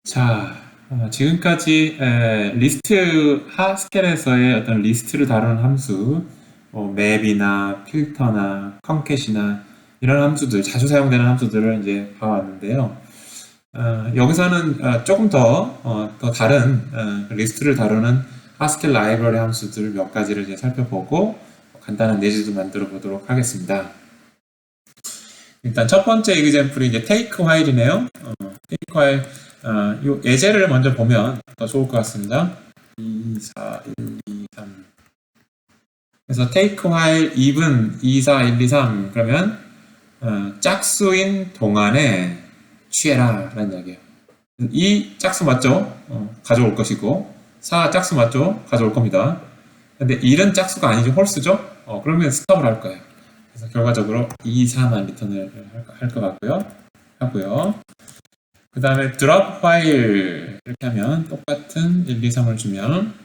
자, 지금까지 리스트 하스켈에서의 어떤 리스트를 다루는 함수, 맵이나 필터나 컨캣이나 이런 함수들, 자주 사용되는 함수들을 이제 봐왔는데요. 여기서는 조금 더 다른 리스트를 다루는 하스켈 라이브러리 함수들 몇 가지를 이제 살펴보고 간단한 예제도 만들어 보도록 하겠습니다. 일단 첫 번째 example이 이제 take while이네요. take while 이 예제를 먼저 보면 더 좋을 것 같습니다. 2, 4, 1, 2, 3. 그래서 take while even 2, 4, 1, 2, 3 그러면 짝수인 동안에 취해라 라는 이야기예요. 이 짝수 맞죠? 가져올 것이고 4 짝수 맞죠? 가져올 겁니다. 근데 1은 짝수가 아니죠? 홀수죠? 그러면 스톱을 할 거예요. 그래서 결과적으로 2, 4만 리턴을 할 것 같고요. 그 다음에 drop while 이렇게 하면 똑같은 1, 2, 3을 주면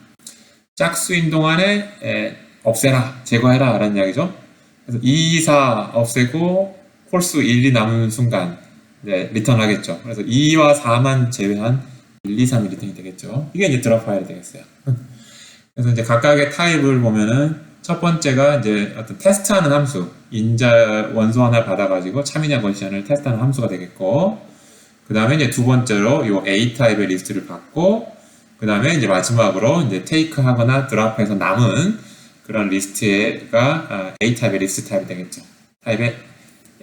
짝수인 동안에 없애라, 제거해라 라는 이야기죠. 그래서 2, 4 없애고 홀수 1, 2 남은 순간 리턴 하겠죠. 그래서 2와 4만 제외한 1, 2, 3이 리턴이 되겠죠. 이게 이제 drop while이 되겠어요. 그래서 이제 각각의 타입을 보면은 첫 번째가 이제 어떤 테스트하는 함수, 인자 원소 하나 받아가지고 참이냐 거시냐를 테스트하는 함수가 되겠고, 그 다음에 이제 두 번째로 이 A 타입의 리스트를 받고, 그 다음에 이제 마지막으로 이제 take 하거나 drop해서 남은 그런 리스트가 A 타입의 리스트 타입이 되겠죠. 타입의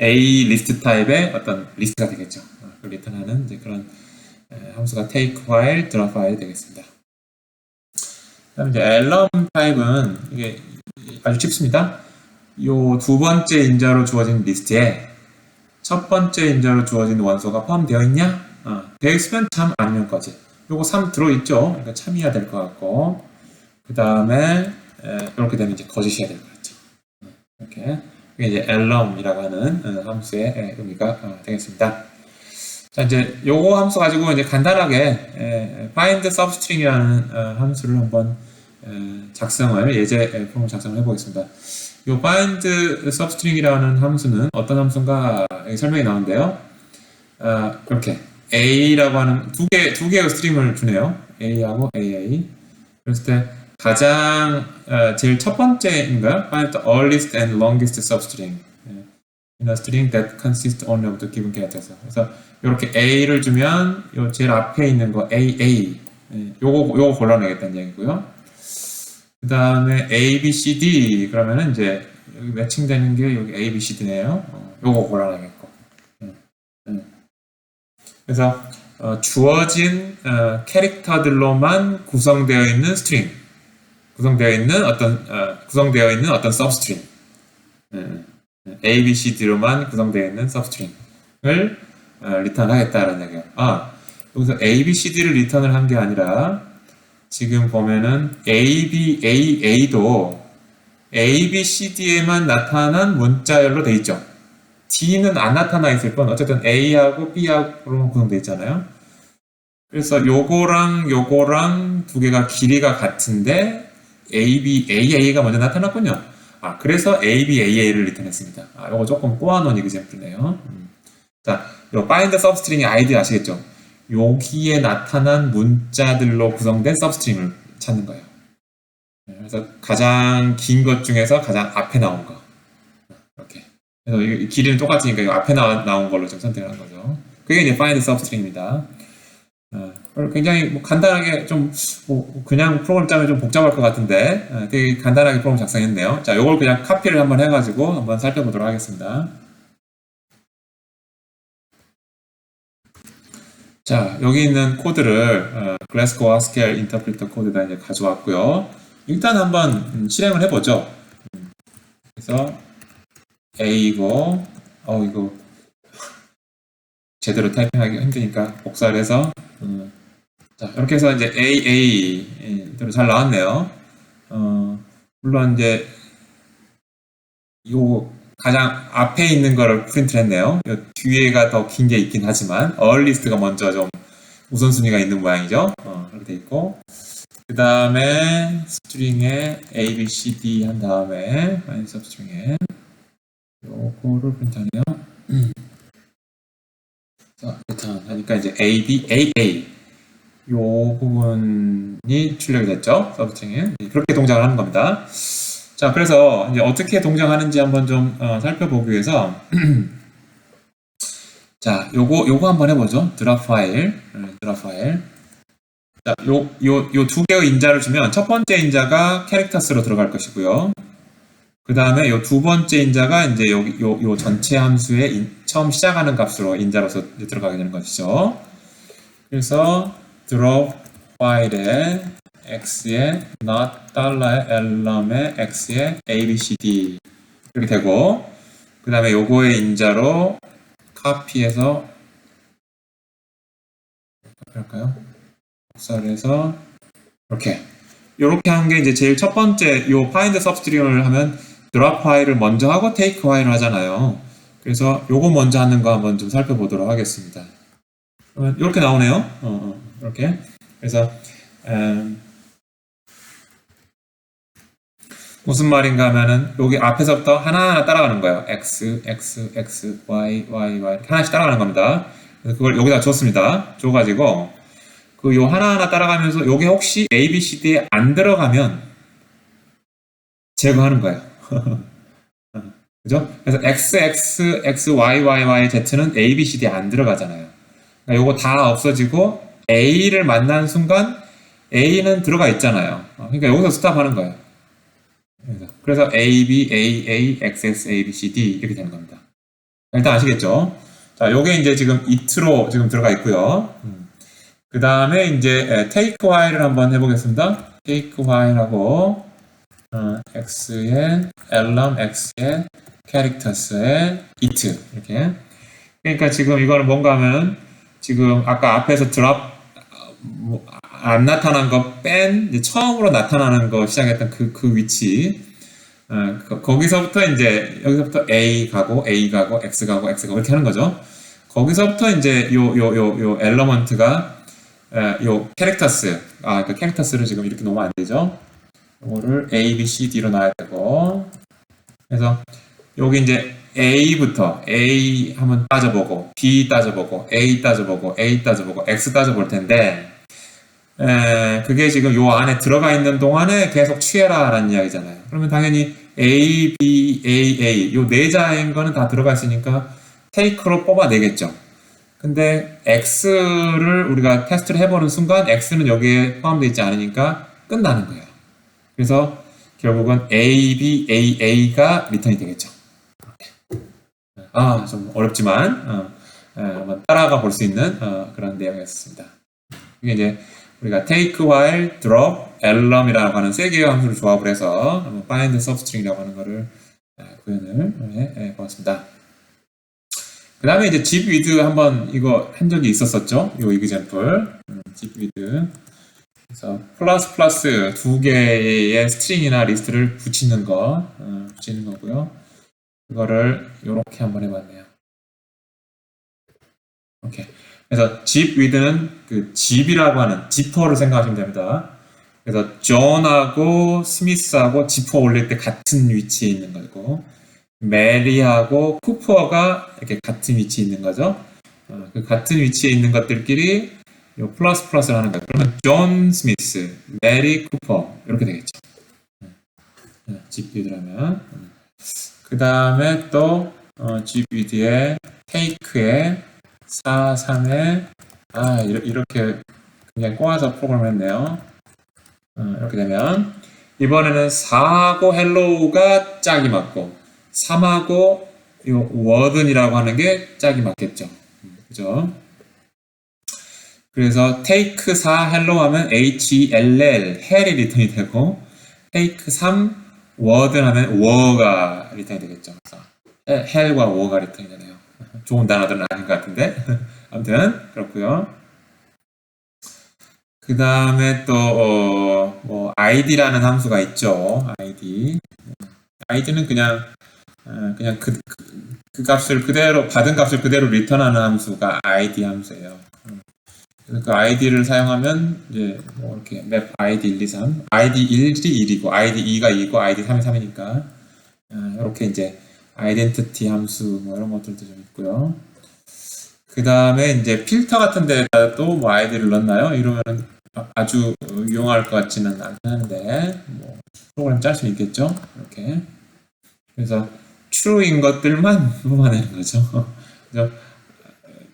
A 리스트 타입의 어떤 리스트가 되겠죠. 리턴하는 이제 그런 함수가 take while, drop while 되겠습니다. 그다음에 이제 alum 타입은 이게 아주 쉽습니다. 요 두 번째 인자로 주어진 리스트에 첫 번째 인자로 주어진 원소가 포함되어 있냐? 되어 있으면 참, 아니면 거짓. 요거 3 들어있죠? 그러니까 참이어야 될 것 같고, 그 다음에 이렇게 되면 이제 거짓이어야 될 것 같죠. 이렇게 이게 이제 alum이라고 하는 함수의 의미가 되겠습니다. 자, 이제 요거 함수 가지고 이제 간단하게 find substring이라는 함수를 한번 예제 폼을 작성을 해보겠습니다. 요 find substring이라는 함수는 어떤 함수인가 설명이 나오는데요. 이렇게 A라고 하는 두 개의 스트링을 주네요. A하고 AA. 그랬을 때 가장 제일 첫 번째인가요? Find the earliest and longest substring in a string that consists only of the given characters. 그래서 이렇게 A를 주면 요 제일 앞에 있는 거 AA 요거 골라내겠다는 얘기고요. 그 다음에 A, B, C, D 그러면은 이제 여기 매칭되는 게 여기 A, B, C, D네요. 요거 골라내겠고. 그래서 주어진 캐릭터들로만 구성되어 있는 스트링, 구성되어 있는 어떤 서브스트링, A, B, C, D로만 구성되어 있는 서브스트링을 리턴하겠다라는 얘기예요. 여기서 A, B, C, D를 리턴을 한 게 아니라 지금 보면은 A도 A, B, C, D에만 나타난 문자열로 돼 있죠. D는 안 나타나 있을 뿐 어쨌든 A하고 B하고 구성되어 있잖아요. 그래서 요거랑 두 개가 길이가 같은데 AA가 먼저 나타났군요. 그래서 ABAA를 리턴했습니다. 요거 조금 꼬아놓은 example네요. 자, 요 find substring의 아이디 아시겠죠? 여기에 나타난 문자들로 구성된 서브스트링을 찾는 거예요. 그래서 가장 긴 것 중에서 가장 앞에 나온 거. 이렇게. 그래서 이 길이는 똑같으니까 이 앞에 나온 걸로 좀 선택을 한 거죠. 그게 이제 find substring입니다. 굉장히 간단하게 좀 그냥 프로그램 짜면 좀 복잡할 것 같은데 되게 간단하게 프로그램 작성했네요. 자, 요걸 그냥 카피를 한번 해가지고 한번 살펴보도록 하겠습니다. 자, 여기 있는 코드를 Glasgow Haskell 인터프리터 코드에다 이제 가져왔고요. 일단 한번 실행을 해보죠. 그래서 A이고, 이거 제대로 타이핑하기 힘드니까 복사를 해서 자, 이렇게 해서 이제 대로 잘 나왔네요. 물론 이제 요 가장 앞에 있는 거를 프린트를 했네요. 뒤에가 더 긴 게 있긴 하지만 earliest가 먼저 좀 우선순위가 있는 모양이죠. 이렇게 돼 있고 그 다음에 스트링에 A, B, C, D 한 다음에 find substring에 요거를 프린트하네요. 자, 리턴 하니까 이제 A, B, A, A 부분이 출력이 됐죠. 서브스트링에. 그렇게 동작을 하는 겁니다. 자, 그래서 이제 어떻게 동작하는지 한번 좀 살펴보기 위해서 자, 요거 한번 해보죠. 드랍 파일. 드랍 파일. 자, 요 두 개의 인자를 주면 첫 번째 인자가 캐릭터스로 들어갈 것이고요. 그 다음에 요 두 번째 인자가 이제 요 전체 함수의 처음 시작하는 값으로 인자로서 들어가게 되는 것이죠. 그래서 drop 파일에 x에 not $alum에 x에 abcd 이렇게 되고 그 다음에 요거의 인자로 copy해서 할까요? 복사를 해서 이렇게 하는 게 이제 제일 첫 번째 요 find substring을 하면 drop 파일을 먼저 하고 take 파일을 하잖아요. 그래서 요거 먼저 하는 거 한번 좀 살펴보도록 하겠습니다. 이렇게 나오네요. 이렇게. 그래서 무슨 말인가 하면은 여기 앞에서부터 하나하나 따라가는 거예요. x, x, x, y, y, y 하나씩 따라가는 겁니다. 그래서 그걸 여기다 줬습니다. 줘가지고 그 요 하나하나 따라가면서 요게 혹시 A, B, C, D에 안 들어가면 제거하는 거예요. 그죠? 그래서 x, x, x, y, y, y, z는 A, B, C, D에 안 들어가잖아요. 그러니까 요거 다 없어지고 A를 만난 순간 A는 들어가 있잖아요. 그러니까 여기서 스탑하는 거예요. 그래서 A, B, A, A, X, X, A, B, C, D 이렇게 되는 겁니다. 일단 아시겠죠? 자, 요게 이제 지금 it로 지금 들어가 있고요. 그 다음에 이제 take while을 한번 해보겠습니다. take while하고 x의 alum, x의 characters의 it 이렇게. 그러니까 지금 이거는 뭔가 하면 지금 아까 앞에서 drop 안 나타난 거 뺀 처음으로 나타나는 거 시작했던 그 위치 거기서부터 이제 여기서부터 A 가고 A 가고 X 가고 X 가고 이렇게 하는 거죠. 거기서부터 이제 요 엘러먼트가 요 캐릭터스 그 캐릭터스를 지금 이렇게 놓으면 안 되죠. 요거를 A, B, C, D로 놔야 되고 그래서 여기 이제 A부터 A 한번 따져보고 B 따져보고 A 따져보고 A 따져보고 X 따져볼 텐데 그게 지금 요 안에 들어가 있는 동안에 계속 취해라 라는 이야기잖아요. 그러면 당연히 A, B, A, A 요 네 자인 거는 다 들어가 있으니까 take로 뽑아내겠죠. 근데 X를 우리가 테스트를 해보는 순간 X는 여기에 포함되어 있지 않으니까 끝나는 거예요. 그래서 결국은 A, B, A, A가 리턴이 되겠죠. 좀 어렵지만 한번 따라가 볼 수 있는 그런 내용이었습니다. 이게 이제 우리가 take while, drop, alum이라고 하는 세 개의 함수를 조합을 해서 find substring이라고 하는 거를 구현을 해보았습니다. 그 다음에 이제 zip with 한번 이거 한 적이 있었었죠. 이 example zip with 그래서 플러스 두 개의 스트링이나 리스트를 붙이는 거고요. 이거를 이렇게 한번 해봤네요. 오케이. 그래서 zip with는 그 zip이라고 하는 지퍼를 생각하시면 됩니다. 그래서 존하고 스미스하고 지퍼 올릴 때 같은 위치에 있는 거고 메리하고 쿠퍼가 이렇게 같은 위치에 있는 거죠. 그 같은 위치에 있는 것들끼리 요 플러스를 하는 거예요. 그러면 존 스미스, 메리 쿠퍼 이렇게 되겠죠. zip with라면 그 다음에 또 zip with에 take에 4, 3에 이렇게 그냥 꼬아서 프로그램을 했네요. 이렇게 되면 이번에는 4하고 헬로우가 짝이 맞고 3하고 요 워든이라고 하는 게 짝이 맞겠죠. 그죠? 그래서 take 4 헬로우 하면 HLL 헬이 리턴이 되고 take 3 워든 하면 워가 리턴이 되겠죠. 그래서 헬과 워가 리턴이 되네요. 좋은 단어들은 아닌 것 같은데 아무튼 그렇고요. 그 다음에 또 뭐 id라는 함수가 있죠. id는 그냥 그 값을 그대로 받은 값을 그대로 리턴하는 함수가 id 함수예요. 그래서 그 id를 사용하면 이제 뭐 이렇게 map id 1, 2, 3 id 1이 1이고 id 2가 2고 id 3이 3이니까 이렇게 이제 아이덴티티 함수 뭐 이런 것들도 좀 있고요. 그 다음에 이제 필터 같은 데다도 뭐 아이디를 넣나요? 이러면 아주 유용할 것 같지는 않긴 한데, 뭐, 프로그램 짤 수 있겠죠? 이렇게. 그래서 true인 것들만 뽑아내는 거죠. 그래서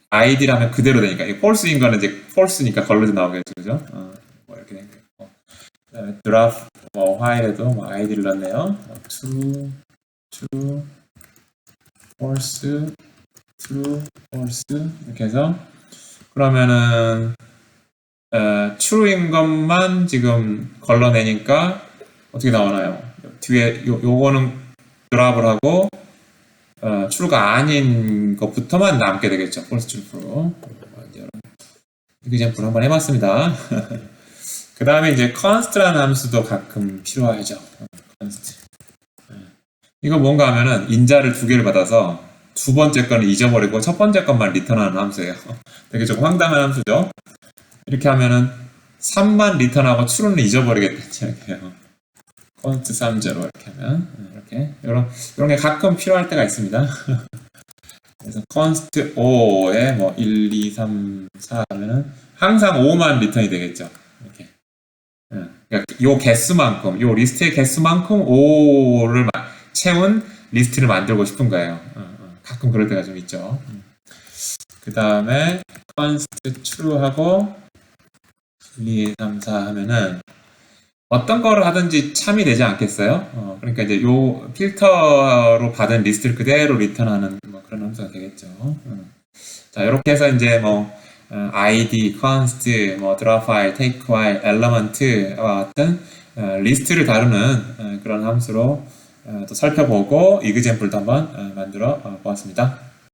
아이디라면 그대로 되니까, false인 거는 이제 false니까 걸러져 나오겠죠. 그죠? 뭐 이렇게 된 거고. 그다음에 drop, 뭐, while에도 뭐 아이디를 넣네요. true, true, false, true, false. 이렇게 해서, 그러면은, true인 것만 지금 걸러내니까 어떻게 나오나요? 뒤에 요거는 드랍을 하고 true가 아닌 것부터만 남게 되겠죠. false, true, true. example 한번 해봤습니다. 그 다음에 이제 const라는 함수도 가끔 필요하죠. const. 이거 뭔가 하면은 인자를 두 개를 받아서 두 번째 거는 잊어버리고 첫 번째 것만 리턴하는 함수예요. 되게 좀 황당한 함수죠. 이렇게 하면은 3만 리턴하고 true는 잊어버리겠다 이렇게요. const 30 이렇게 하면 이렇게 이런 게 가끔 필요할 때가 있습니다. 그래서 const 5에 뭐 1, 2, 3, 4 하면은 항상 5만 리턴이 되겠죠. 이렇게. 그러니까 요 개수만큼, 요 리스트의 개수만큼 5를 채운 리스트를 만들고 싶은 거예요. 가끔 그럴 때가 좀 있죠. 그 다음에 const true 하고 1, 2, 3, 4 하면은 어떤 거를 하든지 참이 되지 않겠어요? 그러니까 이제 요 필터로 받은 리스트를 그대로 리턴하는 뭐 그런 함수가 되겠죠. 자, 이렇게 해서 이제 뭐 id, const, 뭐 drop file, take file, element와 같은 리스트를 다루는 그런 함수로 또 살펴보고 example도 한번 만들어 보았습니다.